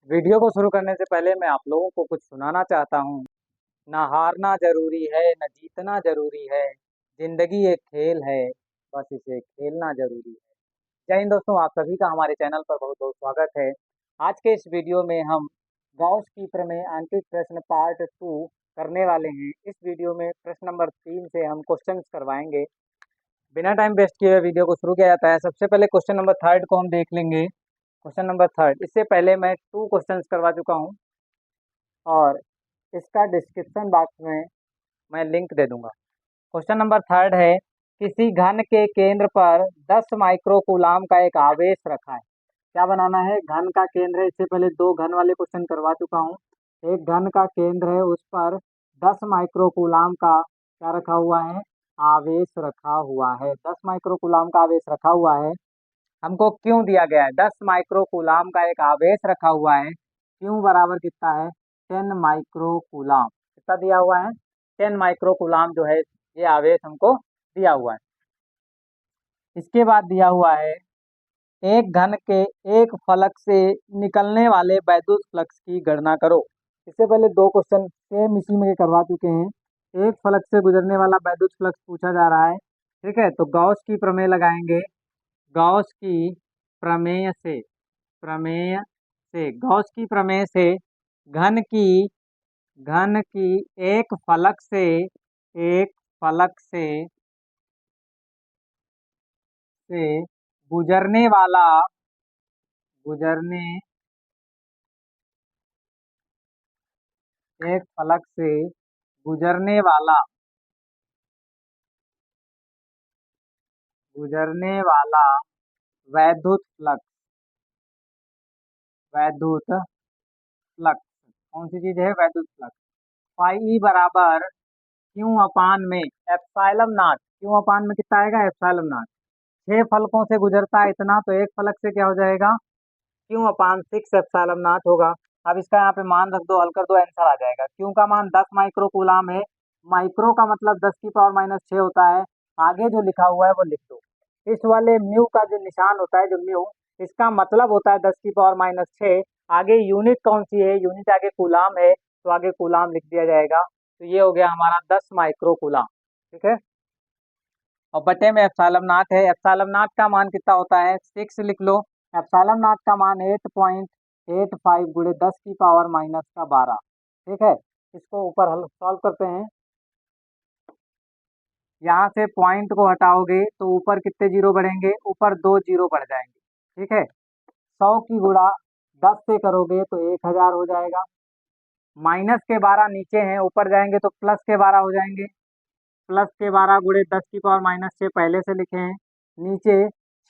Video को शुरू करने से पहले मैं आप लोगों को कुछ सुनाना चाहता हूँ। ना हारना ज़रूरी है, ना जीतना ज़रूरी है। ज़िंदगी एक खेल है, बस इसे खेलना ज़रूरी है। जय हिंद दोस्तों, आप सभी का हमारे चैनल पर बहुत-बहुत स्वागत है। आज के इस वीडियो में हम गॉस की प्रमेय आंतरिक प्रश्न पार्ट 2 करने वाले हैं। इस वीडियो में प्रश्न नंबर 3 से हम क्वेश्चंस करवाएँगे। बिना टाइम वेस्ट किए हुए वीडियो को शुरू किया जाता है। सबसे पहले क्वेश्चन नंबर 3 को हम देख लेंगे। क्वेश्चन नंबर 3 इससे पहले मैं 2 क्वेश्चंस करवा चुका हूँ और इसका डिस्क्रिप्शन बॉक्स में मैं लिंक दे दूंगा। क्वेश्चन नंबर 3 है, किसी घन के केंद्र पर 10 माइक्रोकूलाम का एक आवेश रखा है। क्या बनाना है? घन का केंद्र है। इससे पहले 2 घन वाले क्वेश्चन करवा चुका हूँ। एक घन का केंद्र है, उस पर 10 माइक्रोकूलाम का क्या रखा हुआ है? आवेश रखा हुआ है। 10 माइक्रोकूलाम का आवेश रखा हुआ है। हमको क्यों दिया गया है? 10 माइक्रोकूलाम का एक आवेश रखा हुआ है। क्यों बराबर कितना है? 10 माइक्रोकूलाम। कितना दिया हुआ है? 10 माइक्रोकूलाम जो है ये आवेश हमको दिया हुआ है। इसके बाद दिया हुआ है, एक घन के एक फलक से निकलने वाले वैद्युत फ्लक्स की गणना करो। इससे पहले 2 क्वेश्चन सेम इसी में करवा चुके हैं। एक फलक से गुजरने वाला वैद्युत फ्लक्स पूछा जा रहा है। ठीक है, तो गॉस की प्रमेय लगाएंगे। गॉस की प्रमेय से गॉस की प्रमेय से घन की एक फलक से गुजरने वाला गुजरने एक फलक से गुजरने वाला वैद्युत फ्लक्स कौन सी चीज है? वैद्युत फ्लक्स। फाई ई बराबर क्यू अपान में एप्सिलॉन नॉट। क्यू अपान में कितना आएगा? Epsilon not. 6 फलकों से गुजरता है इतना, तो एक फलक से क्या हो जाएगा? क्यू अपान 6 एप्सिलॉन नॉट होगा। अब इसका यहाँ पे मान रख दो, हल कर दो, आंसर आ जाएगा। क्यू का मान 10 माइक्रोकूलाम है। माइक्रो का मतलब 10 की पावर माइनस 6 होता है। आगे जो लिखा हुआ है वो लिख दो। इस वाले म्यू का जो निशान होता है, जो म्यू, इसका मतलब होता है 10 की पावर माइनस 6। आगे यूनिट कौन सी है? यूनिट आगे कूलाम है, तो आगे कूलाम लिख दिया जाएगा। तो ये हो गया हमारा 10 माइक्रोकूलाम। ठीक है, और बटे में एप्सिलॉन नॉट है। एप्सिलॉन नॉट का मान कितना होता है? 6 लिख लो। एप्सिलॉन नॉट का मान 8.85 गुणे 10 की पावर माइनस का 12। ठीक है, इसको ऊपर हल सॉल्व करते हैं। यहाँ से पॉइंट को हटाओगे तो ऊपर कितने जीरो बढ़ेंगे? ऊपर 2 जीरो बढ़ जाएंगे। ठीक है, 100 की गुणा 10 से करोगे तो 1000 हो जाएगा। माइनस के 12 नीचे हैं, ऊपर जाएंगे तो प्लस के 12 हो जाएंगे। प्लस के 12 गुणे 10 की पावर माइनस 6 पहले से लिखे हैं। नीचे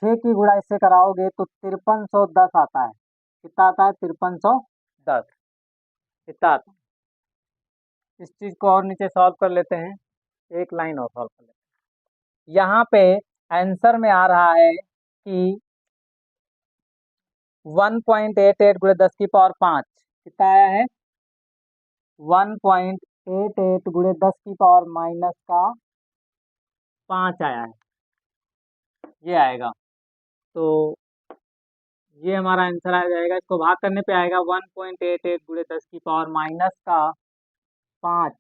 6 की गुणा इससे कराओगे तो 5310 आता है। कितना आता है? 5310। कितना आता है? इस चीज को और नीचे सॉल्व कर लेते हैं। एक लाइन और सॉल्व कर लेते हैं। यहाँ पे आंसर में आ रहा है कि 1.88 गुणे 10 की पावर 5। कितना आया है? 1.88 गुणे 10 की पावर माइनस का 5 आया है। ये आएगा, तो ये हमारा आंसर आ जाएगा। इसको भाग करने पे आएगा 1.88 गुणे 10 की पावर माइनस का 5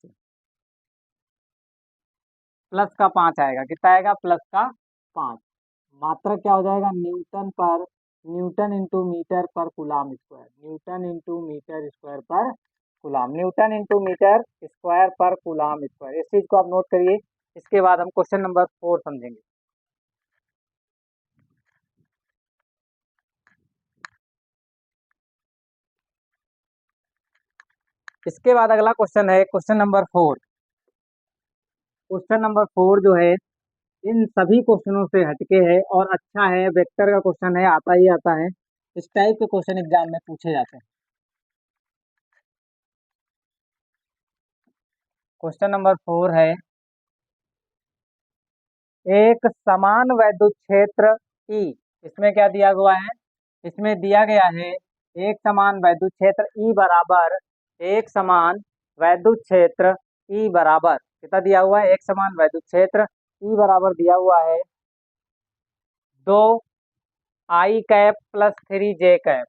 प्लस का 5 आएगा। कितना आएगा? प्लस का 5। मात्रक क्या हो जाएगा? न्यूटन इंटू मीटर पर coulomb square. Newton into metre square पर coulomb. Newton into metre square पर कूलाम स्क्वायर। इस चीज को आप नोट करिए। इसके बाद हम क्वेश्चन नंबर 4 समझेंगे। इसके बाद अगला क्वेश्चन है क्वेश्चन नंबर 4। क्वेश्चन नंबर 4 जो है इन सभी क्वेश्चनों से हटके है और अच्छा है। वेक्टर का क्वेश्चन है, आता ही आता है। इस टाइप के क्वेश्चन एग्जाम में पूछे जाते हैं। क्वेश्चन नंबर 4 है, एक समान वैद्युत क्षेत्र E। इसमें क्या दिया हुआ है? इसमें दिया गया है एक समान वैद्युत क्षेत्र E बराबर, एक समान वैद्युत क्षेत्र E बराबर कितना दिया हुआ है? एक समान वैद्युत क्षेत्र E बराबर दिया हुआ है 2 i cap plus 3 j cap.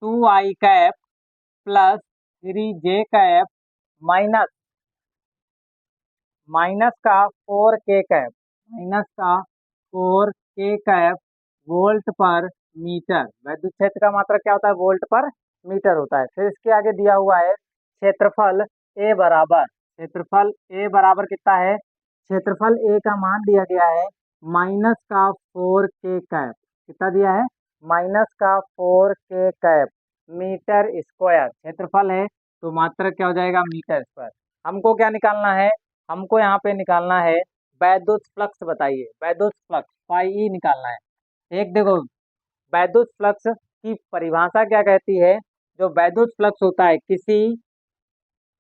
2 i cap plus 3j cap minus minus का 4k कैप माइनस का 4k कैप वोल्ट पर मीटर। विद्युत क्षेत्र का मात्रक क्या होता है? वोल्ट पर मीटर होता है। फिर इसके आगे दिया हुआ है क्षेत्रफल ए बराबर कितना है? क्षेत्रफल ए का मान दिया गया है माइनस का 4k कैप। कितना दिया है? माइनस का 4k कैप मीटर स्क्वायर क्षेत्रफल है, तो मात्रक क्या हो जाएगा? Metre square. हमको क्या निकालना है? हमको यहाँ पे निकालना है वैद्युत फ्लक्स। बताइए वैद्युत फ्लक्स फाई ई निकालना है। एक देखो, वैद्युत फ्लक्स की परिभाषा क्या कहती है? जो वैद्युत फ्लक्स होता है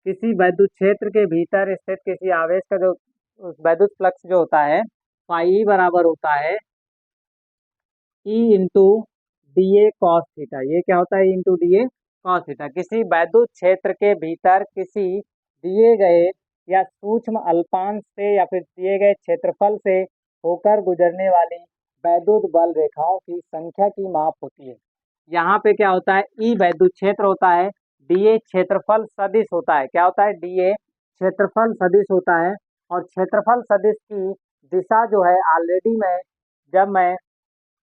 किसी वैद्युत क्षेत्र के भीतर स्थित किसी आवेश का जो वैद्युत फ्लक्स जो होता है फाई बराबर होता है E into D A cos theta. ये क्या होता है? Into D A cos theta. किसी वैद्युत क्षेत्र के भीतर किसी दिए गए या सूक्ष्म अल्पांश से या फिर दिए गए क्षेत्रफल से होकर गुजरने वाली वैद्युत बल रेखाओं की संख्या की माप होती है। यहाँ पे क्या होता है? ई वैद्युत क्षेत्र होता है, डी ए क्षेत्रफल सदिश होता है। क्या होता है? डी ए क्षेत्रफल सदिश होता है। और क्षेत्रफल सदिश की दिशा जो है, ऑलरेडी जब मैं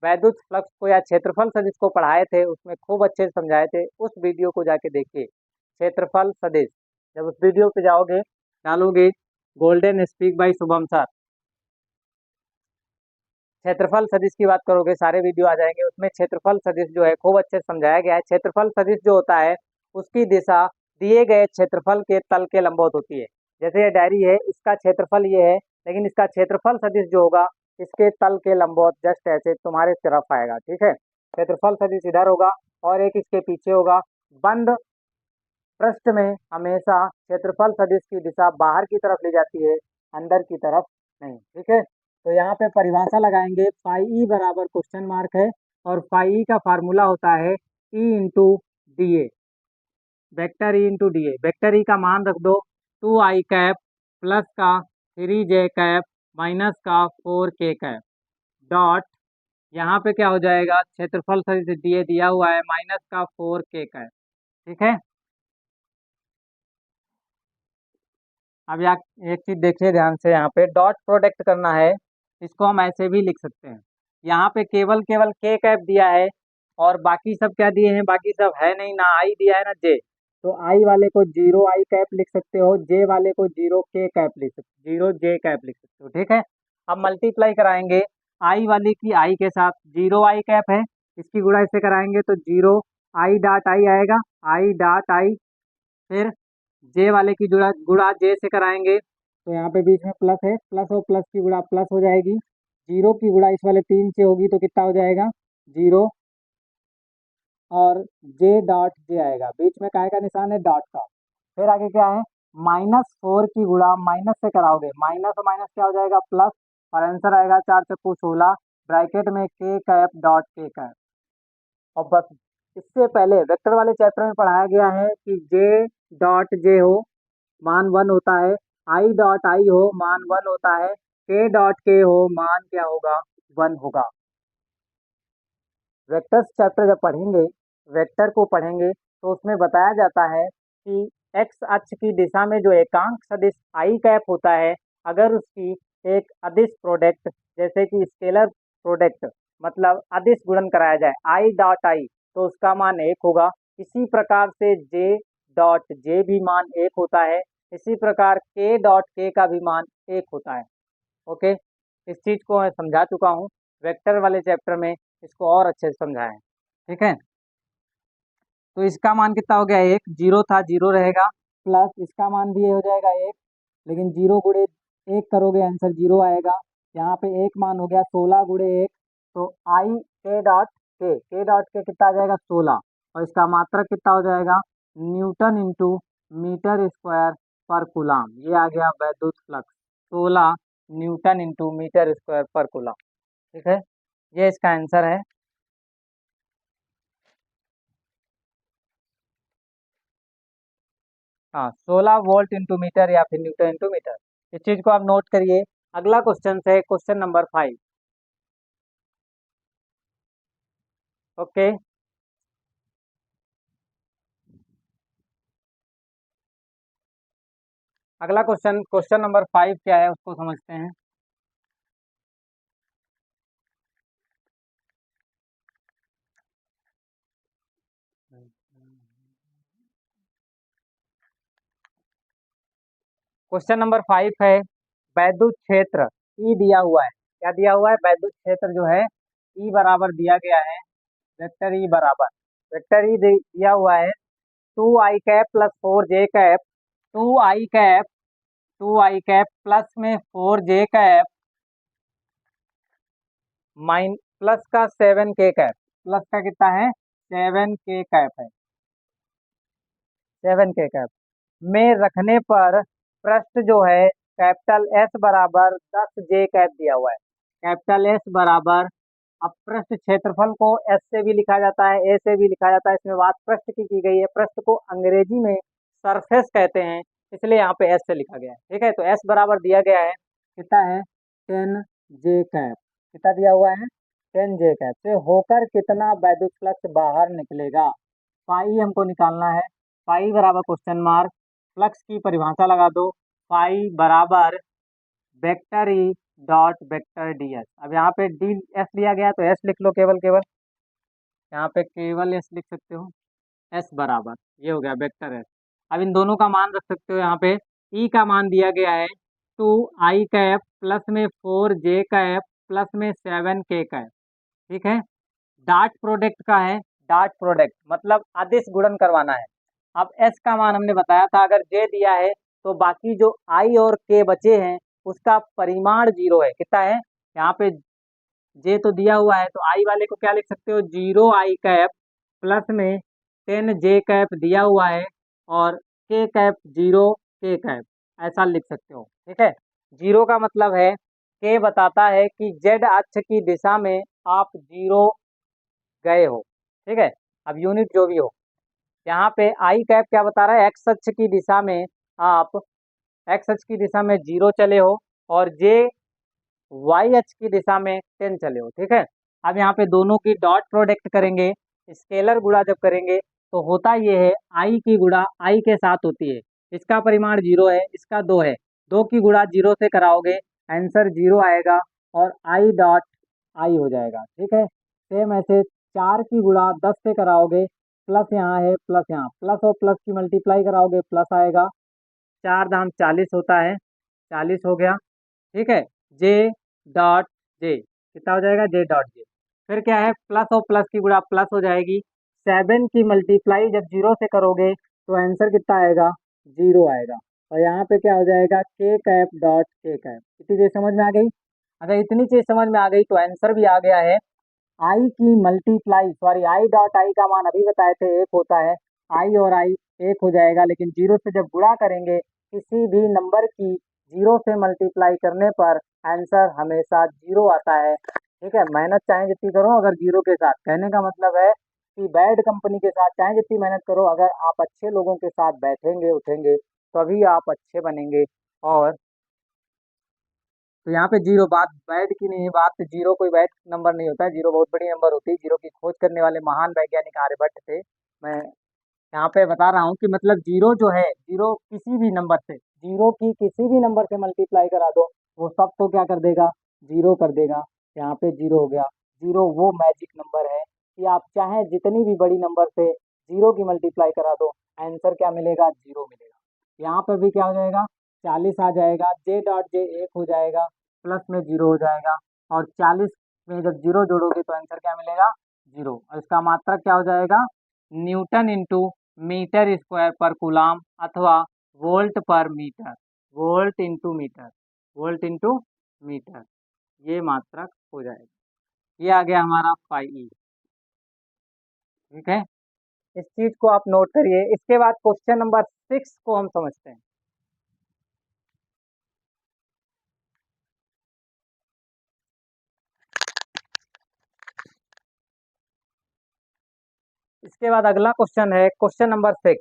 वैद्युत फ्लक्स को या क्षेत्रफल सदिश को पढ़ाए थे उसमें खूब अच्छे से समझाए थे। उस वीडियो को जाके देखिए, क्षेत्रफल सदिश। जब उस वीडियो पे जाओगे, डालोगे golden speak by Shubham sir, क्षेत्रफल सदिश की बात करोगे, सारे वीडियो आ जाएंगे। उसमें क्षेत्रफल सदिश जो है खूब अच्छे से समझाया गया है। क्षेत्रफल सदिश जो होता है उसकी दिशा दिए गए क्षेत्रफल के तल के लंबवत होती है। जैसे ये डायरी है, इसका क्षेत्रफल ये है, लेकिन इसका क्षेत्रफल सदिश जो होगा इसके तल के लंबवत जस्ट ऐसे तुम्हारे तरफ आएगा। ठीक है, क्षेत्रफल सदिश इधर होगा और एक इसके पीछे होगा। बंद पृष्ठ में हमेशा क्षेत्रफल सदिश की दिशा बाहर की तरफ ले जाती है, अंदर की तरफ नहीं। ठीक है, तो यहाँ पे परिभाषा लगाएंगे। फाई ई बराबर क्वेश्चन मार्क है, और फाई ई का फार्मूला होता है E into D A, vector E into D A. Vector E का मान रख दो 2i कैप प्लस का 3j कैप माइनस का 4k कैप डॉट, यहाँ पे क्या हो जाएगा? क्षेत्रफल सदिश डी ए दिया हुआ है माइनस का 4k कैप। ठीक है, अब यहाँ एक चीज देखिए ध्यान से, यहाँ पे डॉट प्रोडक्ट करना है। इसको हम ऐसे भी लिख सकते हैं। यहाँ पे केवल के कैप दिया है और बाकी सब क्या दिए हैं? बाकी सब है नहीं, ना आई दिया है ना जे। तो आई वाले को 0i कैप लिख सकते हो, जे वाले को 0k कैप लिख सकते हो, 0j कैप लिख सकते हो। ठीक है, अब मल्टीप्लाई कराएंगे आई वाली की आई के साथ। 0i कैप है, इसकी गुणा इससे कराएंगे तो 0i डॉट आई आएगा, आई डॉट आई। फिर जे वाले की गुणा गुणा जे से कराएंगे तो यहाँ पे बीच में प्लस है, प्लस और प्लस की गुणा प्लस हो जाएगी। जीरो की गुणा इस वाले 3 से होगी तो कितना हो जाएगा? 0, और जे डॉट जे आएगा, बीच में काय का निशान है? डॉट का। फिर आगे क्या है? -4 की गुणा माइनस से कराओगे, माइनस और माइनस क्या हो जाएगा? प्लस, और आंसर आएगा 4 चक्कू 16, ब्रैकेट में के कैप डॉट के कैप। और बस, इससे पहले वेक्टर वाले चैप्टर में पढ़ाया गया है कि जे डॉट जे हो मान 1 होता है, आई डॉट आई हो मान 1 होता है, के डॉट के हो मान क्या होगा? 1 होगा। वेक्टर्स चैप्टर जब पढ़ेंगे, वेक्टर को पढ़ेंगे तो उसमें बताया जाता है कि एक्स अक्ष की दिशा में जो एकांक सदिश आई कैप होता है, अगर उसकी एक अदिश प्रोडक्ट जैसे कि स्केलर प्रोडक्ट मतलब अदिश गुणन कराया जाए आई डॉट आई, तो उसका मान 1 होगा। इसी प्रकार से जे डॉट जे भी मान 1 होता है, इसी प्रकार के डॉट के का भी मान 1 होता है। ओके, इस चीज़ को मैं समझा चुका हूँ वेक्टर वाले चैप्टर में, इसको और अच्छे से समझाएं। ठीक है, तो इसका मान कितना हो गया? 1, जीरो था, जीरो रहेगा, प्लस इसका मान भी ये हो जाएगा 1, लेकिन 0 गुणे 1 करोगे आंसर 0 आएगा। यहाँ पे एक मान हो गया 16 गुणे 1, तो आई के डॉट के कितना आ जाएगा? 16, और इसका मात्रक कितना हो जाएगा? न्यूटन इंटू मीटर स्क्वायर पर कूलाम। ये आ गया वैद्युत flux, 16 newton into metre square पर कूलाम। ठीक है, ये इसका आंसर है। हाँ, 16 वोल्ट इंटू मीटर या फिर न्यूटन इंटू मीटर। इस चीज को आप नोट करिए। अगला क्वेश्चन है क्वेश्चन नंबर 5। ओके, अगला क्वेश्चन, क्वेश्चन नंबर 5 क्या है उसको समझते हैं। क्वेश्चन नंबर 5 है, वैद्युत क्षेत्र ई दिया हुआ है। क्या दिया हुआ है? वैद्युत क्षेत्र जो है ई बराबर दिया गया है, वेक्टर ई बराबर, वेक्टर ई दिया हुआ है 2i cap plus 4j cap, 2i cap, 2i cap plus में 4j कैप माइन प्लस का 7k कैप, प्लस का कितना है? 7k कैप है, 7k कैप में रखने पर पृष्ठ जो है कैपिटल एस बराबर 10j कैप दिया हुआ है। कैपिटल एस बराबर, अब पृष्ठ क्षेत्रफल को एस से भी लिखा जाता है, ए से भी लिखा जाता है, इसमें बात पृष्ठ की गई है। पृष्ठ को अंग्रेजी में सरफेस कहते हैं, इसलिए यहाँ पे एस से लिखा गया है। ठीक है, तो एस बराबर दिया गया है, कितना है? 10j cap. कितना दिया हुआ है? 10j कैप से होकर कितना वैद्युत फ्लक्स बाहर निकलेगा, पाई हमको निकालना है। पाई बराबर क्वेश्चन मार्क, फ्लक्स की परिभाषा लगा दो, पाई बराबर vector E dot vector D S. अब यहाँ पे डी एस लिया गया तो एस लिख लो, केवल केवल यहाँ पे केवल एस लिख सकते हो। एस बराबर, ये हो गया वेक्टर एस। अब इन दोनों का मान रख सकते हो यहाँ पे। ई का मान दिया गया है 2i कैप प्लस में 4j कैप प्लस में 7k कैप। ठीक है, डॉट प्रोडक्ट का है, डॉट प्रोडक्ट मतलब अदिश गुणन करवाना है। अब एस का मान हमने बताया था, अगर जे दिया है तो बाकी जो आई और के बचे हैं उसका परिमाण 0 है। कितना है? यहाँ पे जे तो दिया हुआ है, तो आई वाले को क्या लिख सकते हो? 0i कैप प्लस में 10j कैप दिया हुआ है, और k कैप 0k कैप, ऐसा लिख सकते हो। ठीक है, 0 का मतलब है के बताता है कि जेड अक्ष की दिशा में आप 0 गए हो। ठीक है, अब यूनिट जो भी हो, यहाँ पे आई कैप क्या बता रहा है? एक्स अक्ष की दिशा में आप, एक्स अक्ष की दिशा में 0 चले हो, और जे वाई अक्ष की दिशा में 10 चले हो। ठीक है, अब यहाँ पे दोनों की डॉट प्रोडक्ट करेंगे, स्केलर गुणा जब करेंगे तो होता ये है आई की गुणा आई के साथ होती है। इसका परिमाण 0 है, इसका 2 है, 2 की गुणा 0 से कराओगे आंसर 0 आएगा, और आई डॉट आई हो जाएगा। ठीक है, सेम ऐसे 4 की गुणा 10 से कराओगे, प्लस यहाँ है प्लस यहाँ, प्लस और प्लस की मल्टीप्लाई कराओगे प्लस आएगा, 4 दाम 40 होता है, 40 हो गया। ठीक है, जे डॉट जे कितना हो जाएगा? J dot J. फिर क्या है? प्लस और प्लस की गुणा प्लस हो जाएगी, 7 की मल्टीप्लाई जब 0 से करोगे तो आंसर कितना आएगा? 0 आएगा, और यहाँ पे क्या हो जाएगा? के कैप डॉट के कैप। इतनी चीज समझ में आ गई? अगर इतनी चीज समझ में आ गई तो आंसर भी आ गया है। आई की multiply, sorry I dot I का मान अभी बताए थे 1 होता है, आई और आई 1 हो जाएगा, लेकिन 0 से जब गुणा करेंगे किसी भी नंबर की 0 से मल्टीप्लाई करने पर आंसर हमेशा 0 आता है। ठीक है, मेहनत चाहे जितनी करो, अगर 0 के साथ, कहने का मतलब है कि बैड कंपनी के साथ चाहे जितनी मेहनत करो, अगर आप अच्छे लोगों के साथ बैठेंगे उठेंगे तभी आप अच्छे बनेंगे। और तो यहाँ पे 0 बात बैड की नहीं है, बात 0 कोई बैड नंबर नहीं होता है, 0 बहुत बड़ी नंबर होती है। 0 की खोज करने वाले महान वैज्ञानिक आर्यभट्ट थे। मैं यहाँ पे बता रहा हूँ कि मतलब 0 जो है, 0 किसी भी नंबर से, 0 की किसी भी नंबर से मल्टीप्लाई करा दो, वो सबको क्या कर देगा? 0 कर देगा। यहाँ पे 0 हो गया। 0 वो मैजिक नंबर है कि आप चाहे जितनी भी बड़ी नंबर से 0 की मल्टीप्लाई करा दो, आंसर क्या मिलेगा? 0 मिलेगा। यहाँ पर भी क्या हो जाएगा? 40 आ जाएगा, जे डॉट जे 1 हो जाएगा, प्लस में 0 हो जाएगा, और 40 में जब 0 जोड़ोगे तो आंसर क्या मिलेगा? 0, और इसका मात्रक क्या हो जाएगा? न्यूटन इंटू मीटर स्क्वायर पर कूलाम, अथवा वोल्ट पर metre, volt into metre, volt into metre, ये मात्रक हो जाएगा। ये आ गया हमारा फाई ई। ठीक है, इस चीज को आप नोट करिए। इसके बाद क्वेश्चन नंबर 6 को हम समझते हैं। इसके बाद अगला क्वेश्चन है क्वेश्चन नंबर 6।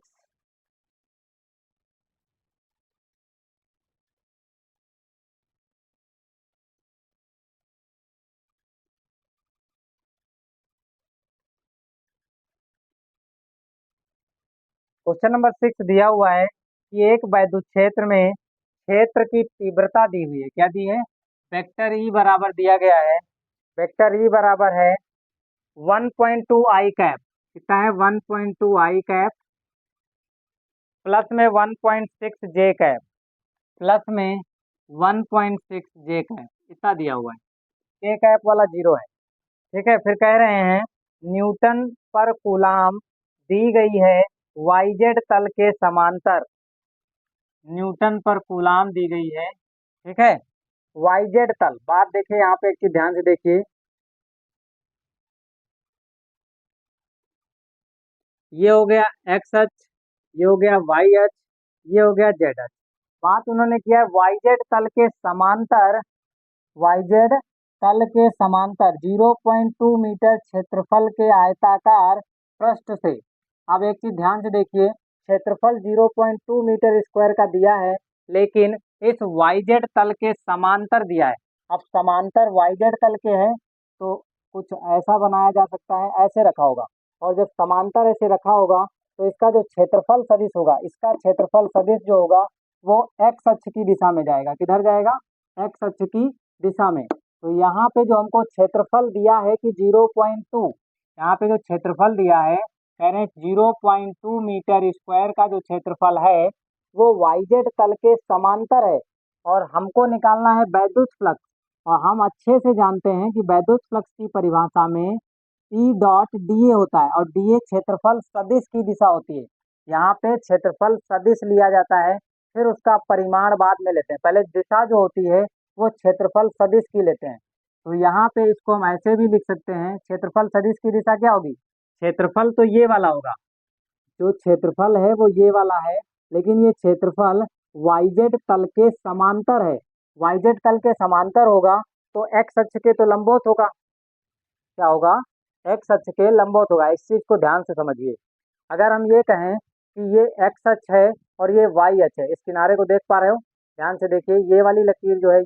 क्वेश्चन नंबर 6 दिया हुआ है कि एक विद्युत क्षेत्र में क्षेत्र की तीव्रता दी हुई है, क्या दी है, वेक्टर ई बराबर दिया गया है, वेक्टर ई बराबर है 1.2 आई कैप, कितना है 1.2 आई कैप प्लस में 1.6 जे कैप, प्लस में 1.6 जे कैप, इतना दिया हुआ है, जे कैप वाला जीरो है। ठीक है, फिर कह रहे हैं न्यूटन पर कूलाम दी गई है वाईजेड तल के समांतर, न्यूटन पर कूलाम दी गई है, ठीक है, वाईजेड तल। बात देखिए यहाँ पे एक चीज ध्यान से देखिए, ये हो गया एक्स अक्ष, ये हो गया वाई अक्ष, ये हो गया जेड अक्ष। बात उन्होंने किया है वाईजेड तल के समांतर, वाईजेड तल के समांतर 0.2 मीटर क्षेत्रफल के आयताकार पृष्ठ से। अब एक चीज ध्यान से देखिए, क्षेत्रफल 0.2 मीटर स्क्वायर का दिया है, लेकिन इस वाईजेड तल के समांतर दिया है। अब समांतर वाईजेड तल के है तो कुछ ऐसा बनाया जा सकता है, ऐसे रखा होगा, और जब समांतर ऐसे रखा होगा तो इसका जो क्षेत्रफल सदिश होगा, इसका क्षेत्रफल सदिश जो होगा वो एक्स अक्ष की दिशा में जाएगा। किधर जाएगा, एक्स अक्ष की दिशा में। तो यहाँ पे जो हमको क्षेत्रफल दिया है कि 0.2, यहाँ पे जो क्षेत्रफल दिया है कह रहे हैं 0.2 मीटर स्क्वायर का जो क्षेत्रफल है वो वाईजेड तल के समांतर है, और हमको निकालना है वैद्युत फ्लक्स। और हम अच्छे से जानते हैं कि वैद्युत फ्लक्स की परिभाषा में ई डॉट डी ए होता है, और डी ए क्षेत्रफल सदिश की दिशा होती है। यहाँ पे क्षेत्रफल सदिश लिया जाता है, फिर उसका परिमाण बाद में लेते हैं, पहले दिशा जो होती है वो क्षेत्रफल सदिश की लेते हैं। तो यहाँ पे इसको हम ऐसे भी लिख सकते हैं, क्षेत्रफल सदिश की दिशा क्या होगी, क्षेत्रफल तो ये वाला होगा, जो क्षेत्रफल है वो ये वाला है, लेकिन ये क्षेत्रफल वाईजेड तल के समांतर है। वाईजेड तल के समांतर होगा तो एक्स अक्ष के तो लंबवत होगा, क्या होगा, एक्स अक्ष के लंबवत होगा। इस चीज को ध्यान से समझिए। अगर हम ये कहें कि ये एक्स अक्ष है और ये वाई अक्ष है, इस किनारे को देख पा रहे हो, ध्यान से देखिए, ये वाली लकीर जो है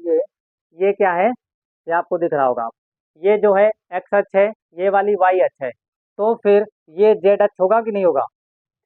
ये क्या है, ये आपको दिख रहा होगा, ये जो है एक्स अक्ष है, ये वाली वाई अक्ष है, तो फिर ये जेड अक्ष होगा कि नहीं होगा,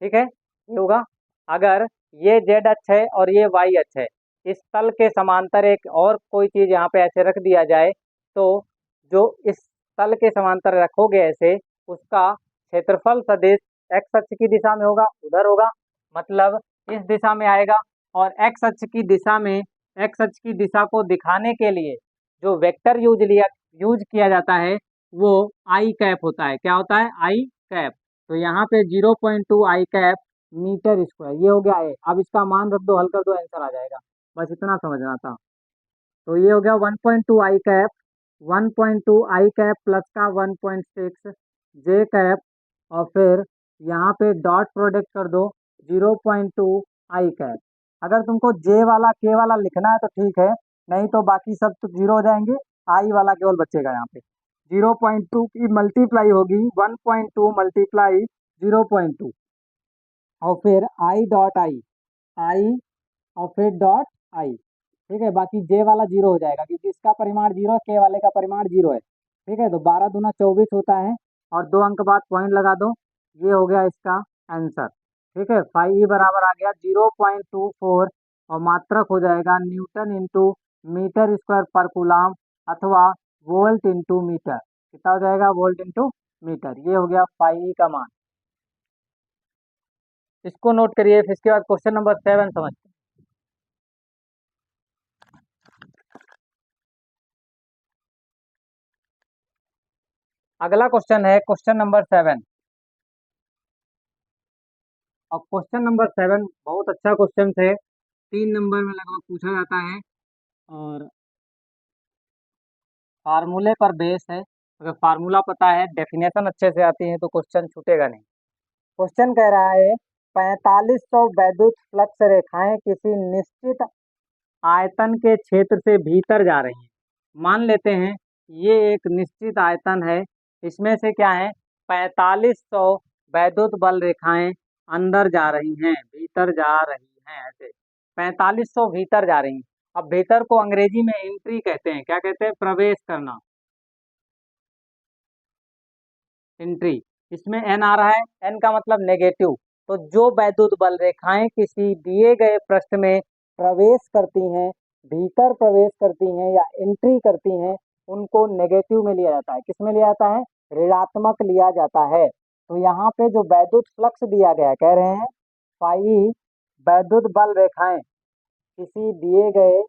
ठीक है, ये होगा। अगर ये जेड अक्ष है और ये वाई अक्ष है, इस तल के समांतर एक और कोई चीज यहाँ पे ऐसे रख दिया जाए, तो जो इस तल के समांतर रखोगे ऐसे, उसका क्षेत्रफल सदिश एक्स अक्ष की दिशा में होगा, उधर होगा, मतलब इस दिशा में आएगा। और एक्स अक्ष की दिशा में, एक्स अक्ष की दिशा को दिखाने के लिए जो वेक्टर यूज किया जाता है वो आई कैप होता है, क्या होता है, आई कैप। तो यहाँ पे 0.2 आई कैप मीटर स्क्वायर, ये हो गया है। अब इसका मान रख दो, हल कर दो, आंसर आ जाएगा, बस इतना समझना था। तो ये हो गया 1.2 आई कैप, 1.2 आई कैप प्लस का 1.6 जे कैप, और फिर यहाँ पे डॉट प्रोडक्ट कर दो 0.2 आई कैप। अगर तुमको जे वाला के वाला लिखना है तो ठीक है, नहीं तो बाकी सब तो जीरो हो जाएंगे, आई वाला केवल बचेगा। यहाँ पे 0.2 की मल्टीप्लाई होगी 1.2 मल्टीप्लाई 0.2, और फिर आई डॉट आई और फिर डॉट आई, ठीक है। बाकी जे वाला जीरो हो जाएगा क्योंकि इसका परिमाण जीरो है, के वाले का परिमाण जीरो है, ठीक है। तो 12 दूना 24 होता है, और 2 अंक बाद पॉइंट लगा दो, ये हो गया इसका आंसर, ठीक है। फाइव बराबर आ गया 0.24, और मात्रक हो जाएगा न्यूटन इंटू मीटर स्क्वायर पर कूलाम, अथवा वोल्ट इंटू मीटर, कितना हो जाएगा, वोल्ट इंटू मीटर। ये हो गया फाइव का मान, इसको नोट करिए। फिर इसके बाद क्वेश्चन नंबर 7 समझते हैं। अगला क्वेश्चन है क्वेश्चन नंबर 7, और क्वेश्चन नंबर 7 बहुत अच्छा क्वेश्चन है, 3 नंबर में लगभग पूछा जाता है, और फार्मूले पर बेस है। अगर फार्मूला पता है, डेफिनेशन अच्छे से आती है तो क्वेश्चन छूटेगा नहीं। क्वेश्चन कह रहा है 4500 वैद्युत फ्लक्स रेखाएं किसी निश्चित आयतन के क्षेत्र से भीतर जा रही हैं। मान लेते हैं ये एक निश्चित आयतन है, इसमें से क्या है, 4500 वैद्युत बल रेखाएं अंदर जा रही हैं, भीतर जा रही हैं, ऐसे 4500 भीतर जा रही हैं। अब भीतर को अंग्रेजी में एंट्री कहते हैं, क्या कहते हैं, प्रवेश करना, एंट्री। इसमें एन आ रहा है, एन का मतलब नेगेटिव। तो जो वैद्युत बल रेखाएं किसी दिए गए पृष्ठ में प्रवेश करती हैं, भीतर प्रवेश करती हैं या एंट्री करती हैं, उनको नेगेटिव में लिया जाता है। किस में लिया जाता है? ऋणात्मक लिया जाता है। तो यहाँ पे जो वैद्युत फ्लक्स दिया गया है, कह रहे हैं फाई वैद्युत बल रेखाएं किसी दिए गए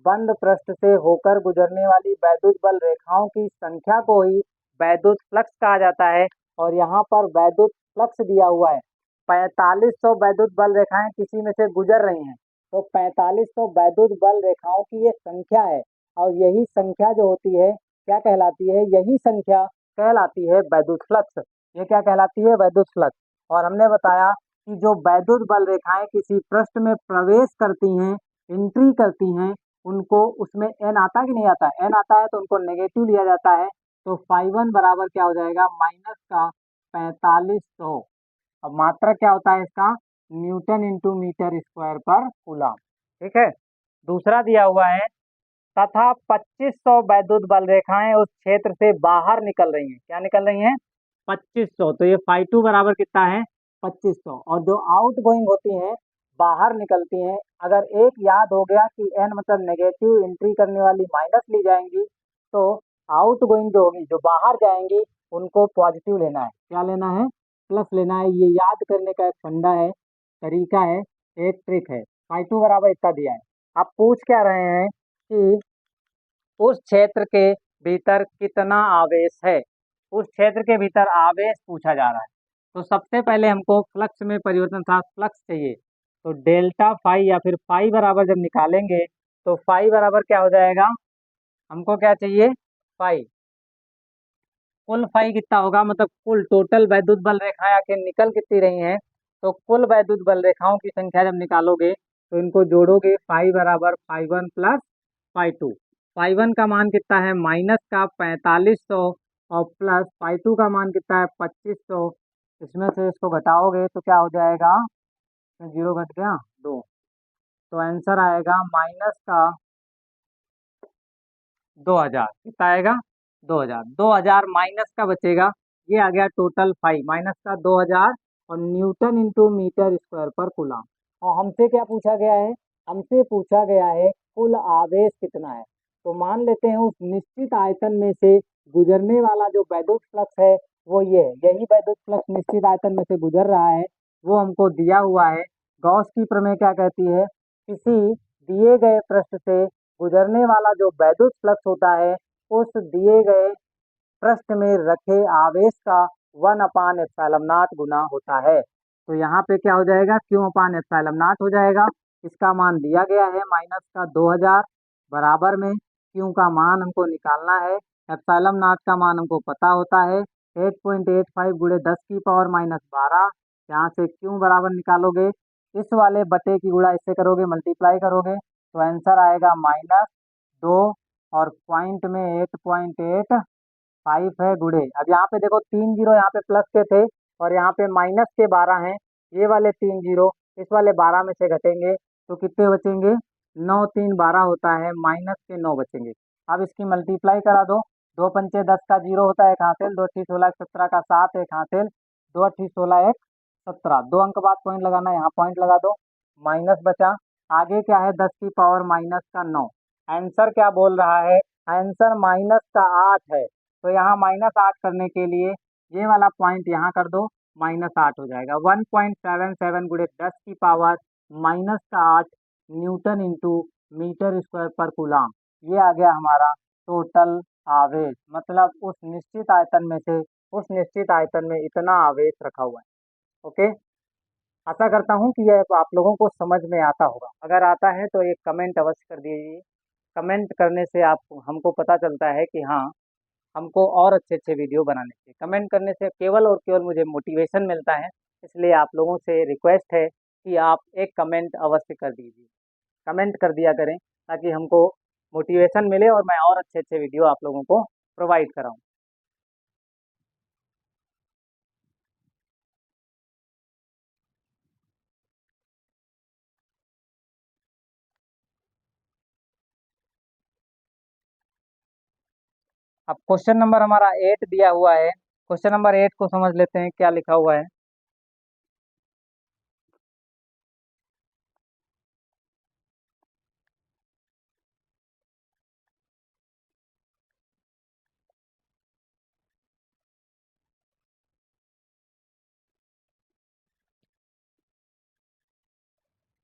बंद पृष्ठ से होकर गुजरने वाली वैद्युत बल रेखाओं की संख्या को ही वैद्युत फ्लक्स कहा जाता है। और यहाँ पर वैद्युत फ्लक्स दिया हुआ है 4500 वैद्युत बल रेखाएं किसी में से गुजर रही हैं। तो 4500 वैद्युत बल रेखाओं की ये संख्या है, और यही संख्या जो होती है क्या कहलाती है? यही संख्या कहलाती है वैद्युत फ्लक्स। ये क्या कहलाती है? वैद्युत फ्लक्स। और हमने बताया कि जो वैद्युत बल रेखाएं किसी पृष्ठ में प्रवेश करती हैं, एंट्री करती हैं, उनको उसमें एन आता कि नहीं आता? एन आता है तो उनको नेगेटिव लिया जाता है। तो फाई वन बराबर क्या हो जाएगा? माइनस का 4500। अब मात्रक क्या होता है इसका? न्यूटन इंटू मीटर स्क्वायर पर कूलम। ठीक है। दूसरा दिया हुआ है तथा 2500 वैद्युत बल रेखाएं उस क्षेत्र से बाहर निकल रही हैं। क्या निकल रही हैं? 2500। तो ये फाई टू बराबर कितना है? 2500। और जो आउट गोइंग होती हैं, बाहर निकलती हैं, अगर एक याद हो गया कि एन मतलब नेगेटिव, एंट्री करने वाली माइनस ली जाएंगी, तो आउट गोइंग जो होगी, जो बाहर जाएंगी, उनको पॉजिटिव लेना है। क्या लेना है? प्लस लेना है। ये याद करने का एक फंडा है, तरीका है, एक ट्रिक है। फाई टू बराबर इतना दिया है। आप पूछ क्या रहे हैं कि उस क्षेत्र के भीतर कितना आवेश है? उस क्षेत्र के भीतर आवेश पूछा जा रहा है। तो सबसे पहले हमको फ्लक्स में परिवर्तन था, फ्लक्स चाहिए। तो डेल्टा फाई या फिर फाई बराबर जब निकालेंगे तो फाई बराबर क्या हो जाएगा? हमको क्या चाहिए? फाई। कुल फाई कितना होगा? मतलब कुल टोटल वैद्युत बल रेखाएं आखिर निकल कितनी रही हैं? तो कुल वैद्युत बल रेखाओं की संख्या जब निकालोगे तो इनको जोड़ोगे, फाई बराबर phi one plus phi two. Phi one का मान कितना है? माइनस का 4500, और प्लस फाई टू का मान कितना है? 2500। इसमें से इसको घटाओगे तो क्या हो जाएगा? इसमें जीरो घट गया, दो। तो आंसर आएगा माइनस का 2000। कितना आएगा? 2000। 2000 माइनस का बचेगा, ये आ गया टोटल फाई, माइनस का 2000, और न्यूटन इंटू मीटर स्क्वायर पर कूलम। और हमसे क्या पूछा गया है? हमसे पूछा गया है कुल आवेश कितना है। तो मान लेते हैं उस निश्चित आयतन में से गुजरने वाला जो वैद्युत फ्लक्स है वो ये है। यही वैद्युत फ्लक्स निश्चित आयतन में से गुजर रहा है, वो हमको दिया हुआ है। गॉस की प्रमेय क्या कहती है? किसी दिए गए पृष्ठ से गुजरने वाला जो वैद्युत फ्लक्स होता है, उस दिए गए पृष्ठ में रखे आवेश का 1/एप्सिलॉन नॉट गुना होता है। तो यहाँ पे क्या हो जाएगा? Q/एप्सिलॉन नॉट हो जाएगा। इसका मान दिया गया है माइनस का 2000, बराबर में Q का मान हमको निकालना है। एप्सिलॉन नॉट का मान हमको पता होता है 8.85 गुणे 10⁻12। यहाँ से Q बराबर निकालोगे, इस वाले बटे की गुणा इससे करोगे, मल्टीप्लाई करोगे, तो आंसर आएगा -2, और पॉइंट में 8.85 है गुणे। अब यहाँ पे देखो 3 जीरो यहाँ पे प्लस के थे, और यहाँ पे माइनस के 12 हैं। ये वाले 3 जीरो इस वाले 12 में से घटेंगे तो कितने बचेंगे? 9 3 12 होता है, माइनस के 9 बचेंगे। अब इसकी मल्टीप्लाई करा दो, 2 पंचे 10 का जीरो होता है, एक हासिल, 2 अट्ठी 16 17 का 7, एक हासिल, 2 अट्ठी 16 एक 17। 2 अंक बाद पॉइंट लगाना है, यहाँ पॉइंट लगा दो, माइनस बचा। आगे क्या है? 10 की पावर माइनस का 9। आंसर क्या बोल रहा है? आंसर माइनस का 8 है। तो यहाँ -8 करने के लिए ये वाला पॉइंट यहाँ कर दो, -8 हो जाएगा। 1.77 गुणे 10 की power -8 newton into metre square पर कूलम। ये आ गया हमारा टोटल आवेश, मतलब उस निश्चित आयतन में से उस निश्चित आयतन में इतना आवेश रखा हुआ है। ओके। आशा करता हूँ कि यह आप लोगों को समझ में आता होगा। अगर आता है तो एक कमेंट अवश्य कर दीजिए। कमेंट करने से आप हमको पता चलता है कि हाँ, हमको और अच्छे अच्छे वीडियो बनाने चाहिए। कमेंट करने से केवल और केवल मुझे मोटिवेशन मिलता है। इसलिए आप लोगों से रिक्वेस्ट है कि आप एक कमेंट अवश्य कर दीजिए, कमेंट कर दिया करें, ताकि हमको मोटिवेशन मिले और मैं और अच्छे अच्छे वीडियो आप लोगों को प्रोवाइड कराऊँ। अब क्वेश्चन नंबर हमारा 8 दिया हुआ है। क्वेश्चन नंबर 8 को समझ लेते हैं क्या लिखा हुआ है।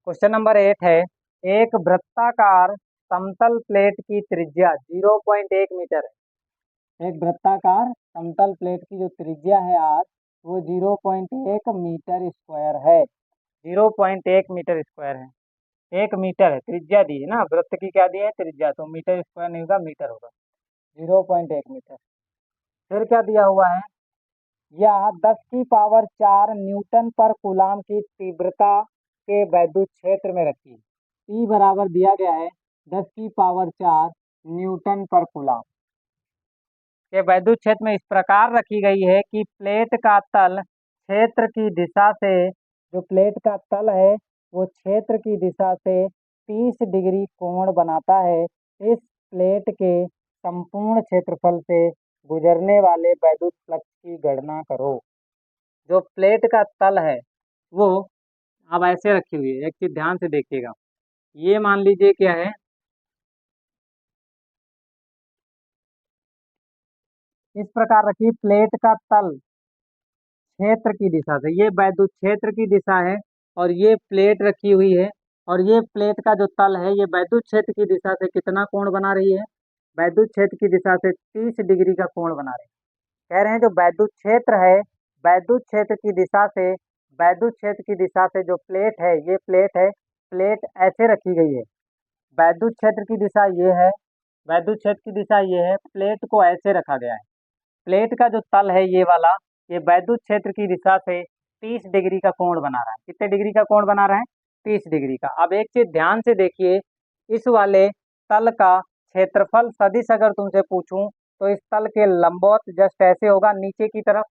क्वेश्चन नंबर 8 है, एक वृत्ताकार समतल प्लेट की त्रिज्या 0.1 मीटर है। एक वृत्ताकार समतल प्लेट की जो त्रिज्या है आज वो 0.1 मीटर स्क्वायर है। 0.1 मीटर स्क्वायर है। 1 मीटर है, त्रिज्या दी है ना, वृत्त की क्या दी है, त्रिज्या, तो मीटर स्क्वायर नहीं होगा, मीटर होगा। 0.1 मीटर। फिर क्या दिया हुआ है, यह 10 की पावर 4 न्यूटन पर कूलाम की तीव्रता के वैद्युत क्षेत्र में रखी है। ई बराबर दिया गया है 10 की पावर 4 न्यूटन पर कूलाम के वैद्युत क्षेत्र में इस प्रकार रखी गई है कि प्लेट का तल क्षेत्र की दिशा से, जो प्लेट का तल है वो क्षेत्र की दिशा से 30 डिग्री कोण बनाता है। इस प्लेट के संपूर्ण क्षेत्रफल से गुजरने वाले वैद्युत फ्लक्स की गणना करो। जो प्लेट का तल है वो अब ऐसे रखी हुई है, एक चीज ध्यान से देखिएगा। ये मान लीजिए क्या है, इस प्रकार रखिए, प्लेट का तल क्षेत्र की दिशा से, ये वैद्युत क्षेत्र की दिशा है और ये प्लेट रखी हुई है, और ये प्लेट का जो तल है ये वैद्युत क्षेत्र की दिशा से कितना कोण बना रही है, वैद्युत क्षेत्र की दिशा से 30 डिग्री का कोण बना रही है। कह रहे हैं जो वैद्युत क्षेत्र है, वैद्युत क्षेत्र की दिशा से, वैद्युत क्षेत्र की दिशा से जो प्लेट है, ये प्लेट है, प्लेट ऐसे रखी गई है। वैद्युत क्षेत्र की दिशा ये है, वैद्युत क्षेत्र की दिशा ये है, प्लेट को ऐसे रखा गया है। प्लेट का जो तल है ये वाला, ये वैद्युत क्षेत्र की दिशा से 30 डिग्री का कोण बना रहा है। कितने डिग्री का कोण बना रहा है, 30 डिग्री का। अब एक चीज ध्यान से देखिए, इस वाले तल का क्षेत्रफल सदिश अगर तुमसे पूछूं तो इस तल के लंबवत जस्ट ऐसे होगा नीचे की तरफ,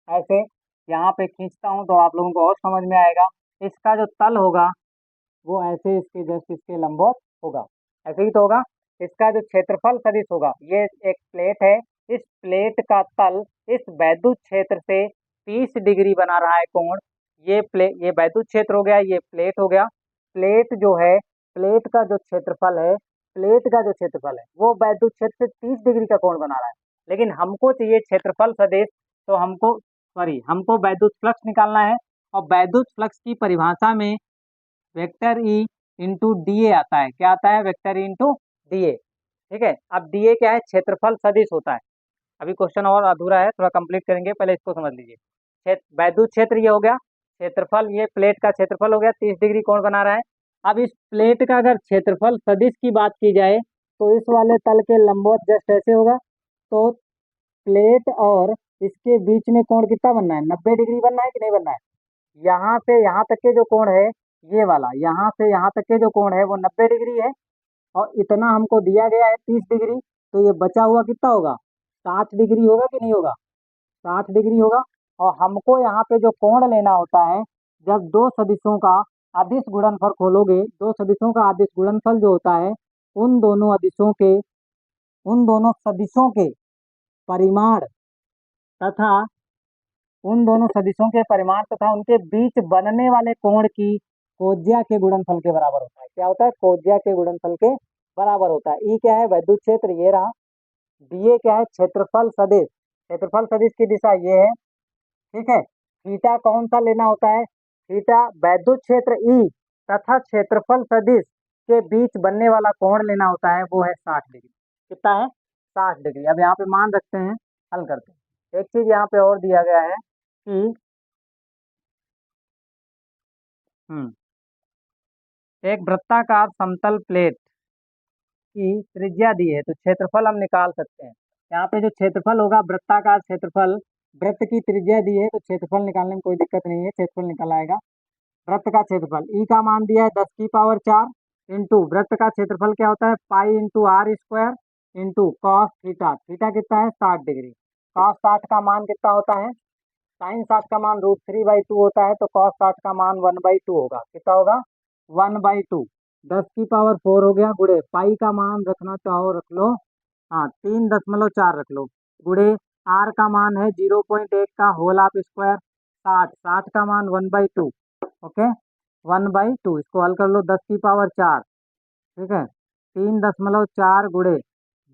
ऐसे यहाँ पे खींचता हूँ तो आप लोगों को और समझ में आएगा। इसका जो तल होगा वो ऐसे इसके जस्ट इसके लंबवत होगा, ऐसे ही तो होगा। इसका जो क्षेत्रफल सदिश होगा, ये एक प्लेट है, इस प्लेट का तल इस वैद्युत क्षेत्र से 30 डिग्री बना रहा है कोण। ये वैद्युत क्षेत्र हो गया, ये प्लेट हो गया। प्लेट जो है, प्लेट का जो क्षेत्रफल है, प्लेट का जो क्षेत्रफल है वो वैद्युत क्षेत्र से 30 डिग्री का कोण बना रहा है। लेकिन हमको चाहिए क्षेत्रफल सदिश, तो हमको वैद्युत फ्लक्स निकालना है, और वैद्युत फ्लक्स की परिभाषा में vector E into D A आता है। क्या आता है, vector E into D A. ठीक है, अब डी ए क्या है, क्षेत्रफल सदिश होता है। अभी क्वेश्चन और अधूरा है, थोड़ा कंप्लीट करेंगे, पहले इसको समझ लीजिए। वैद्युत क्षेत्र ये हो गया, क्षेत्रफल ये प्लेट का क्षेत्रफल हो गया, 30 डिग्री कोण बना रहा है। अब इस प्लेट का अगर क्षेत्रफल सदिश की बात की जाए तो इस वाले तल के लंबवत जस्ट ऐसे होगा, तो प्लेट और इसके बीच में कोण कितना बनना है, 90 डिग्री बनना है कि नहीं बनना है। यहाँ से यहाँ तक के जो कोण है, ये वाला यहाँ से यहाँ तक के जो कोण है वो 90 डिग्री है, और इतना हमको दिया गया है 30 डिग्री, तो ये बचा हुआ कितना होगा, 60 डिग्री होगा कि नहीं होगा, 60 डिग्री होगा। और हमको यहाँ पे जो कोण लेना होता है, जब दो सदिशों का अदिश गुणनफल खोलोगे, दो सदिशों का अदिश गुणनफल जो होता है, उन दोनों अदिशों के, उन दोनों सदिशों के परिमाण तथा उन दोनों सदिशों के परिमाण तथा उनके बीच बनने वाले कोण की कोज्या के गुणनफल के बराबर होता है। क्या होता है, कोज्या के गुणनफल के बराबर होता है। ई क्या है, वैद्युत क्षेत्र ये रहा। डी ए क्या है, क्षेत्रफल सदिश, क्षेत्रफल सदिश की दिशा ये है। ठीक है, थीटा कौन सा लेना होता है, थीटा वैद्युत क्षेत्र ई तथा क्षेत्रफल सदिश के बीच बनने वाला कोण लेना होता है, वो है 60 डिग्री। कितना है, 60 डिग्री। अब यहाँ पे मान रखते हैं, हल करते हैं। एक चीज यहाँ पे और दिया गया है कि हम्म एक वृत्ताकार समतल प्लेट की त्रिज्या दी है, तो क्षेत्रफल हम निकाल सकते हैं। यहाँ पे जो क्षेत्रफल होगा, वृत्ताकार क्षेत्रफल, वृत्त की त्रिज्या दी है तो क्षेत्रफल निकालने में कोई दिक्कत नहीं है, क्षेत्रफल निकल आएगा। वृत्त का क्षेत्रफल ई का मान दिया है 10 की पावर 4 इंटू वृत्त का क्षेत्रफल क्या होता है, pi into r square into cos theta. Theta कितना है, 60 डिग्री। कॉस 60 का मान कितना होता है, साइन 60 का मान √3/2 होता है, तो कॉस 60 का मान 1/2 होगा। कितना होगा, 1/2। 10 की पावर 4 हो गया, गुड़े पाई का मान रखना चाहो रख लो, हाँ 3.4 रख लो, गुड़े आर का मान है 0.1 का होल ऑफ स्क्वायर, 60, 60 का मान 1/2। ओके, 1/2, इसको हल कर लो, 10 की पावर 4। ठीक है, 3.4 गुड़े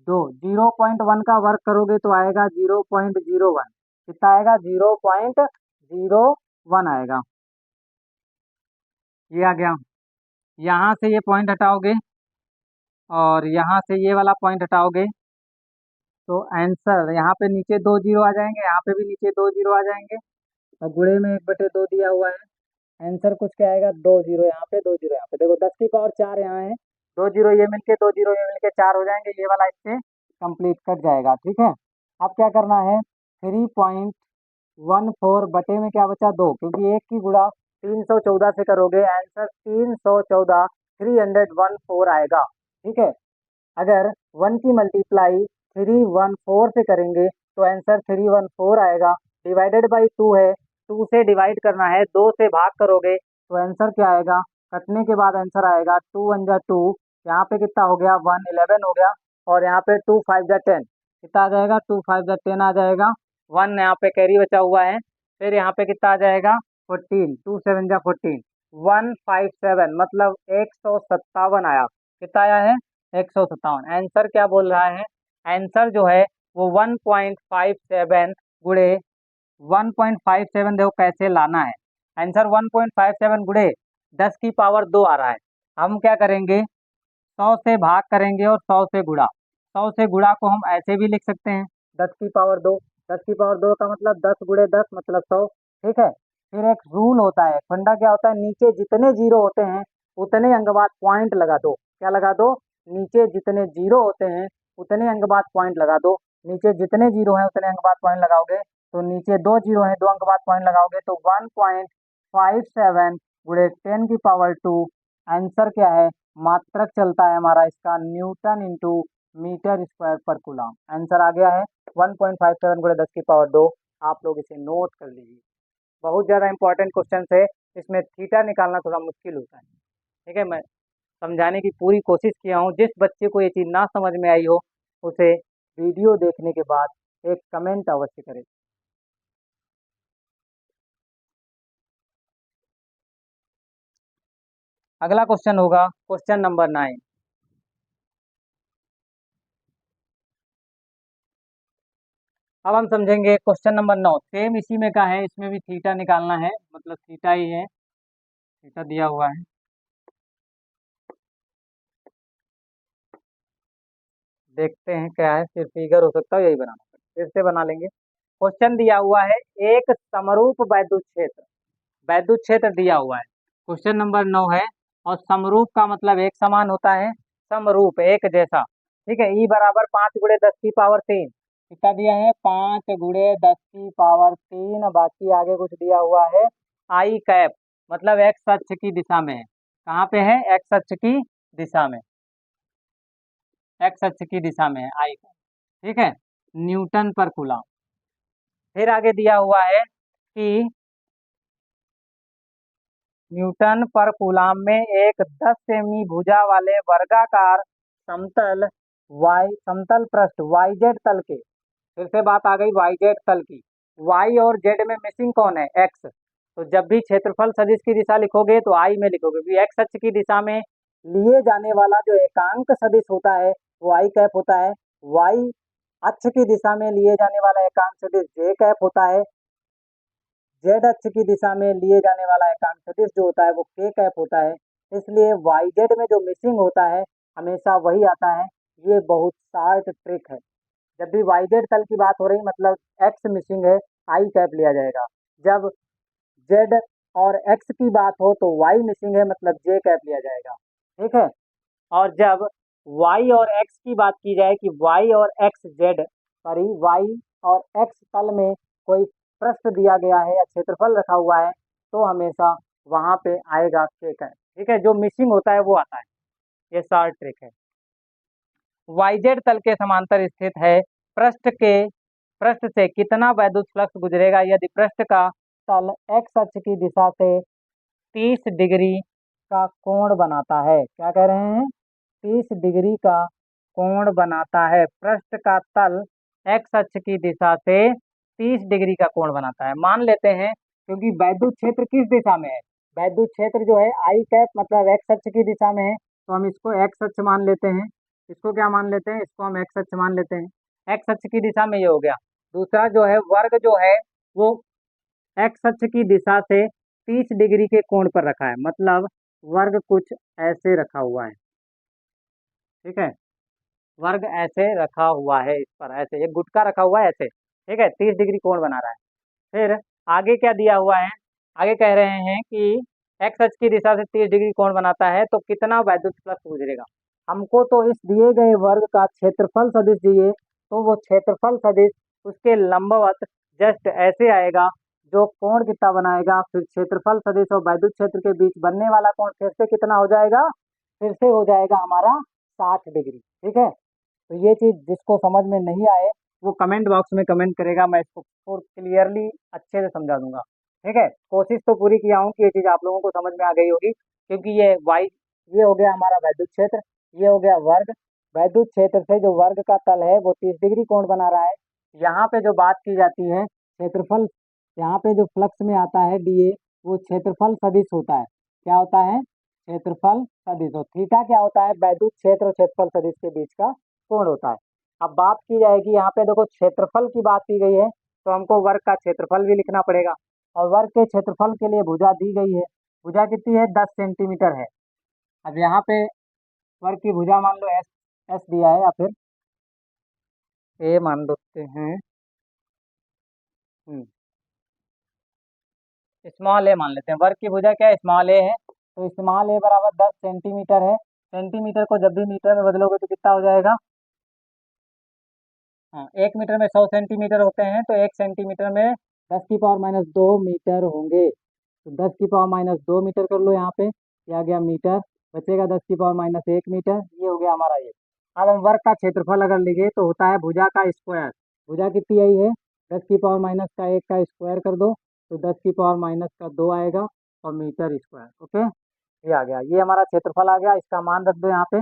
2, 0.1 का वर्क करोगे तो आएगा 0.01। कितना आएगा, 0.01 आएगा। ये आ गया। यहाँ से ये पॉइंट हटाओगे और यहाँ से ये वाला पॉइंट हटाओगे तो आंसर यहाँ पे नीचे 2 जीरो आ जाएंगे, यहाँ पे भी नीचे 2 जीरो आ जाएंगे और गुणे में 1/2 दिया हुआ है। आंसर कुछ क्या आएगा, 2 जीरो यहाँ पे, 2 जीरो यहाँ पे। देखो 10 की पावर 4 यहाँ है, 2 जीरो ये मिलके, 2 जीरो ये मिलके 4 हो जाएंगे, ये वाला इससे कंप्लीट कट जाएगा। ठीक है, अब क्या करना है, 3.14 बटे में क्या बचा, 2, क्योंकि एक की गुणा 314 से करोगे, आंसर 314 314 आएगा। ठीक है, अगर 1 की मल्टीप्लाई 314 से करेंगे तो आंसर 314 आएगा। डिवाइडेड बाई 2 है, 2 से डिवाइड करना है, 2 से भाग करोगे तो आंसर क्या आएगा, कटने के बाद आंसर आएगा 2 1 जा 2, यहाँ पे कितना हो गया 1 11 हो गया, और यहाँ पे 2 5 जा 10, कितना आ जाएगा 2 5 जा 10 आ जाएगा। 1 यहाँ पे कैरी बचा हुआ है, फिर यहाँ पे कितना आ जाएगा 14, 2 7 जा 14, 157 मतलब 157 आया। कितना आया है 157। आंसर क्या बोल रहा है, आंसर जो है वो 1.57 गुणे 1.57, देखो कैसे लाना है आंसर, 1.57 गुणे 10 की पावर 2 आ रहा है। हम क्या करेंगे, 100 से भाग करेंगे और 100 से गुणा, 100 से गुणा को हम ऐसे भी लिख सकते हैं 10 की पावर 2, 10 की पावर 2 का मतलब 10 गुणे 10 मतलब 100। ठीक है, फिर एक रूल होता है, फंडा क्या होता है, नीचे जितने जीरो होते हैं उतने अंक बाद पॉइंट लगा दो। क्या लगा दो, नीचे जितने जीरो होते हैं उतने अंक बाद पॉइंट लगा दो। नीचे जितने जीरो हैं उतने अंक बाद पॉइंट लगाओगे, तो नीचे 2 जीरो हैं, 2 अंक बाद पॉइंट लगाओगे तो 1.57 गुणे 10 की पावर 2। आंसर क्या है, मात्रक चलता है हमारा इसका न्यूटन इंटू मीटर स्क्वायर पर कूलम। आंसर आ गया है 1.57 गुणे 10 की पावर 2। आप लोग इसे नोट कर लीजिए, बहुत ज़्यादा इंपॉर्टेंट क्वेश्चन है, इसमें थीटा निकालना थोड़ा मुश्किल होता है। ठीक है, मैं समझाने की पूरी कोशिश किया हूँ, जिस बच्चे को ये चीज़ ना समझ में आई हो उसे वीडियो देखने के बाद एक कमेंट अवश्य करें। अगला क्वेश्चन होगा क्वेश्चन नंबर 9। अब हम समझेंगे क्वेश्चन नंबर 9, सेम इसी में का है, इसमें भी थीटा निकालना है, मतलब थीटा ही है, थीटा दिया हुआ है। देखते हैं क्या है, सिर्फ फिगर हो सकता है, यही बनाना पड़ेगा, फिर से बना लेंगे। क्वेश्चन दिया हुआ है, एक समरूप वैद्युत क्षेत्र दिया हुआ है, क्वेश्चन नंबर 9 है, और समरूप का मतलब एक समान होता है, समरूप एक जैसा। ठीक है, ई बराबर 5 गुणे 10 की पावर 3, कितना दिया है 5 गुणे 10 की पावर 3, बाकी आगे कुछ दिया हुआ है आई कैप, मतलब एक्स अक्ष की दिशा में है। कहाँ पे है, एक्स अक्ष की दिशा में, एक्स अक्ष की दिशा में है आई कैप। ठीक है, न्यूटन पर कूलम। फिर आगे दिया हुआ है कि न्यूटन पर कूलम में एक 10 सेमी भुजा वाले वर्गाकार समतल समतल पृष्ठ YZ तल के, फिर से बात आ गई YZ तल की, Y और Z में मिसिंग कौन है, X। तो जब भी क्षेत्रफल सदिश की दिशा लिखोगे तो I में लिखोगे, क्योंकि X अक्ष की दिशा में लिए जाने वाला जो एकांक सदिश होता है वो I कैप होता है, Y अक्ष की दिशा में लिए जाने वाला एकांक सदिश J कैप होता है, जेड अक्ष की दिशा में लिए जाने वाला एकांक सदिश जो होता है वो के कैप होता है। इसलिए वाई जेड में जो मिसिंग होता है हमेशा वही आता है। ये बहुत शार्ट ट्रिक है, जब भी वाई जेड तल की बात हो रही मतलब एक्स मिसिंग है, आई कैप लिया जाएगा। जब जेड और एक्स की बात हो तो वाई मिसिंग है, मतलब जे कैप लिया जाएगा। ठीक है, और जब वाई और एक्स की बात की जाए कि वाई और एक्स जेड, सॉरी वाई और एक्स तल में कोई पृष्ठ दिया गया है या क्षेत्रफल रखा हुआ है तो हमेशा वहां पे आएगा केक है। ठीक है, जो मिसिंग होता है वो आता है, ये शॉर्ट ट्रिक है। वाईजेड तल के समांतर स्थित है, पृष्ठ से कितना वैद्युत फ्लक्स गुजरेगा यदि पृष्ठ का तल एक्स अक्ष की दिशा से 30 डिग्री का कोण बनाता है। क्या कह रहे हैं, 30 डिग्री का कोण बनाता है, पृष्ठ का तल एक्स अक्ष की दिशा से 30 डिग्री का कोण बनाता है। मान लेते हैं क्योंकि वैद्युत क्षेत्र किस दिशा में है, वैद्युत क्षेत्र जो है आई कैप मतलब एक्स अक्ष की दिशा में है, तो हम इसको एक्स अक्ष मान लेते हैं। इसको क्या मान लेते हैं, इसको हम एक्स अक्ष मान लेते हैं। एक्स अक्ष की दिशा में ये हो गया। दूसरा जो है वर्ग जो है वो एक्स अक्ष की दिशा से 30 डिग्री के कोण पर रखा है, मतलब वर्ग कुछ ऐसे रखा हुआ है, ठीक है। वर्ग ऐसे रखा हुआ है, इस पर ऐसे एक गुटका रखा हुआ है ऐसे, ठीक है, 30 डिग्री कोण बना रहा है। फिर आगे क्या दिया हुआ है, आगे कह रहे हैं कि एक्स अक्ष की दिशा से 30 डिग्री कोण बनाता है तो कितना वैद्युत फ्लक्स गुजरेगा। हमको तो इस दिए गए वर्ग का क्षेत्रफल सदिश दिए, तो वो क्षेत्रफल सदिश उसके लंबवत जस्ट ऐसे आएगा, जो कोण कितना बनाएगा, फिर क्षेत्रफल सदिश और वैद्युत क्षेत्र के बीच बनने वाला कोण फिर से कितना हो जाएगा, फिर से हो जाएगा हमारा 60 डिग्री, ठीक है। तो ये चीज़ जिसको समझ में नहीं आए वो कमेंट बॉक्स में कमेंट करेगा, मैं इसको और क्लियरली अच्छे से समझा दूंगा, ठीक है। कोशिश तो पूरी किया हूँ कि ये चीज़ आप लोगों को समझ में आ गई होगी, क्योंकि ये हो गया हमारा वैद्युत क्षेत्र, ये हो गया वर्ग। वैद्युत क्षेत्र से जो वर्ग का तल है वो 30 डिग्री कोण बना रहा है। यहाँ पे जो बात की जाती है क्षेत्रफल, यहाँ पे जो फ्लक्स में आता है डीए, वो क्षेत्रफल सदिश होता है। क्या होता है, क्षेत्रफल सदिश। और थीटा क्या होता है, वैद्युत क्षेत्र और क्षेत्रफल सदिश के बीच का कोण होता है। अब बात की जाएगी, यहाँ पे देखो क्षेत्रफल की बात की गई है, तो हमको वर्ग का क्षेत्रफल भी लिखना पड़ेगा। और वर्ग के क्षेत्रफल के लिए भुजा दी गई है, भुजा कितनी है, 10 सेंटीमीटर है। अब यहाँ पे वर्ग की भुजा मान लो एस, एस दिया है, या फिर ए मान लेते हैं, स्मॉल ए मान लेते हैं। वर्ग की भुजा क्या है, स्मॉल ए है, तो स्मॉल ए बराबर 10 सेंटीमीटर है। सेंटीमीटर को जब भी मीटर में बदलोगे तो कितना हो जाएगा, हाँ, 1 मीटर में 100 सेंटीमीटर होते हैं, तो 1 सेंटीमीटर में 10⁻²मीटर होंगे। तो 10⁻²मीटर कर लो यहाँ पे, ये आ गया मीटर, बचेगा 10⁻⁻1 मीटर, ये हो गया हमारा ये। अब हम वर्ग का क्षेत्रफल अगर लिखे तो होता है भुजा का स्क्वायर। भुजा कितनी आई है, 10⁻⁻1 का स्क्वायर कर दो, तो 10⁻⁻2 आएगा, और मीटर स्क्वायर, ओके। ये आ गया, ये हमारा क्षेत्रफल आ गया। इसका मान रख दो यहाँ पे,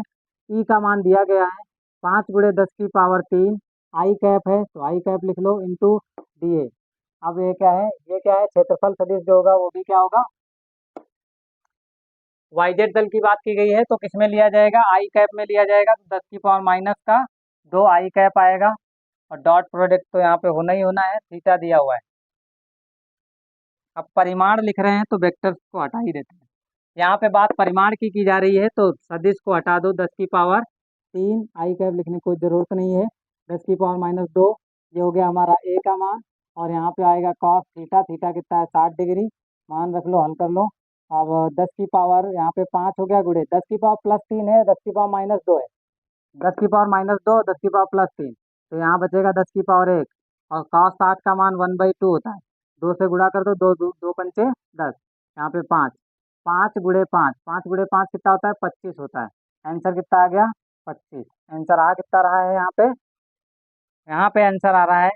ई का मान दिया गया है 5 × 10⁻³ आई कैप है, तो आई कैप लिख लो इंटू डी ए। अब ये क्या है, ये क्या है, क्षेत्रफल सदिश जो होगा वो भी क्या होगा, वाईजेड तल की बात की गई है, तो किस में लिया जाएगा, आई कैप में लिया जाएगा, तो 10⁻⁻2 आई कैप आएगा। और डॉट प्रोडक्ट तो यहाँ पे होना ही होना है, थीटा दिया हुआ है। अब परिमाण लिख रहे हैं तो वेक्टर्स को हटा ही देते हैं। यहाँ पे बात परिमाण की जा रही है, तो सदिश को हटा दो, 10⁻³ आई कैप लिखने की कोई ज़रूरत नहीं है। 10⁻⁻2 ये हो गया हमारा ए का मान, और यहाँ पे आएगा कॉस थीटा, थीटा कितना है 60 डिग्री, मान रख लो, हल कर लो। अब 10 की पावर यहाँ पे 5 हो गया, गुड़े 10 की पावर +3 है, 10⁻⁻2 है, 10⁻⁻2, 10⁻+3, तो यहाँ बचेगा 10⁻1। और cos 60 का मान 1/2 होता है, 2 से गुणा कर दो, दो दो दो पंचे 10, यहाँ पे 5, 5 × 5, 5 × 5 कितना होता है, 25 होता है। आंसर कितना आ गया, 25। आंसर आ कितना रहा है यहाँ पे आंसर आ रहा है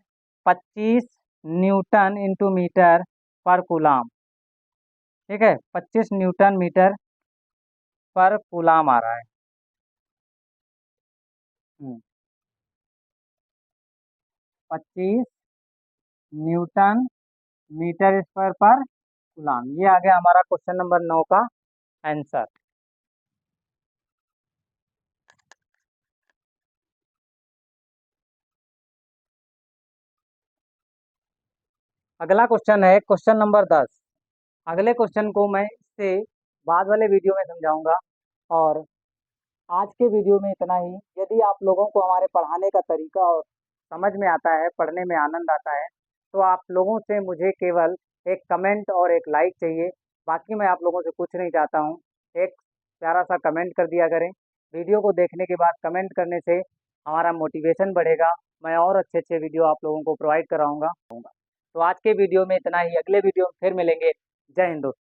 25 न्यूटन इंटू मीटर पर कूलाम, ठीक है, 25 न्यूटन मीटर पर कूलाम आ रहा है। 25 न्यूटन मीटर स्क्वायर पर कूलाम, ये आ गया हमारा क्वेश्चन नंबर 9 का आंसर। अगला क्वेश्चन है क्वेश्चन नंबर 10। अगले क्वेश्चन को मैं इससे बाद वाले वीडियो में समझाऊंगा, और आज के वीडियो में इतना ही। यदि आप लोगों को हमारे पढ़ाने का तरीका और समझ में आता है, पढ़ने में आनंद आता है, तो आप लोगों से मुझे केवल एक कमेंट और एक लाइक चाहिए। बाकी मैं आप लोगों से कुछ नहीं चाहता हूँ, एक प्यारा सा कमेंट कर दिया करें। वीडियो को देखने के बाद कमेंट करने से हमारा मोटिवेशन बढ़ेगा, मैं और अच्छे अच्छे वीडियो आप लोगों को प्रोवाइड कराऊंगा। तो आज के वीडियो में इतना ही, अगले वीडियो में फिर मिलेंगे। जय हिंद दोस्तों।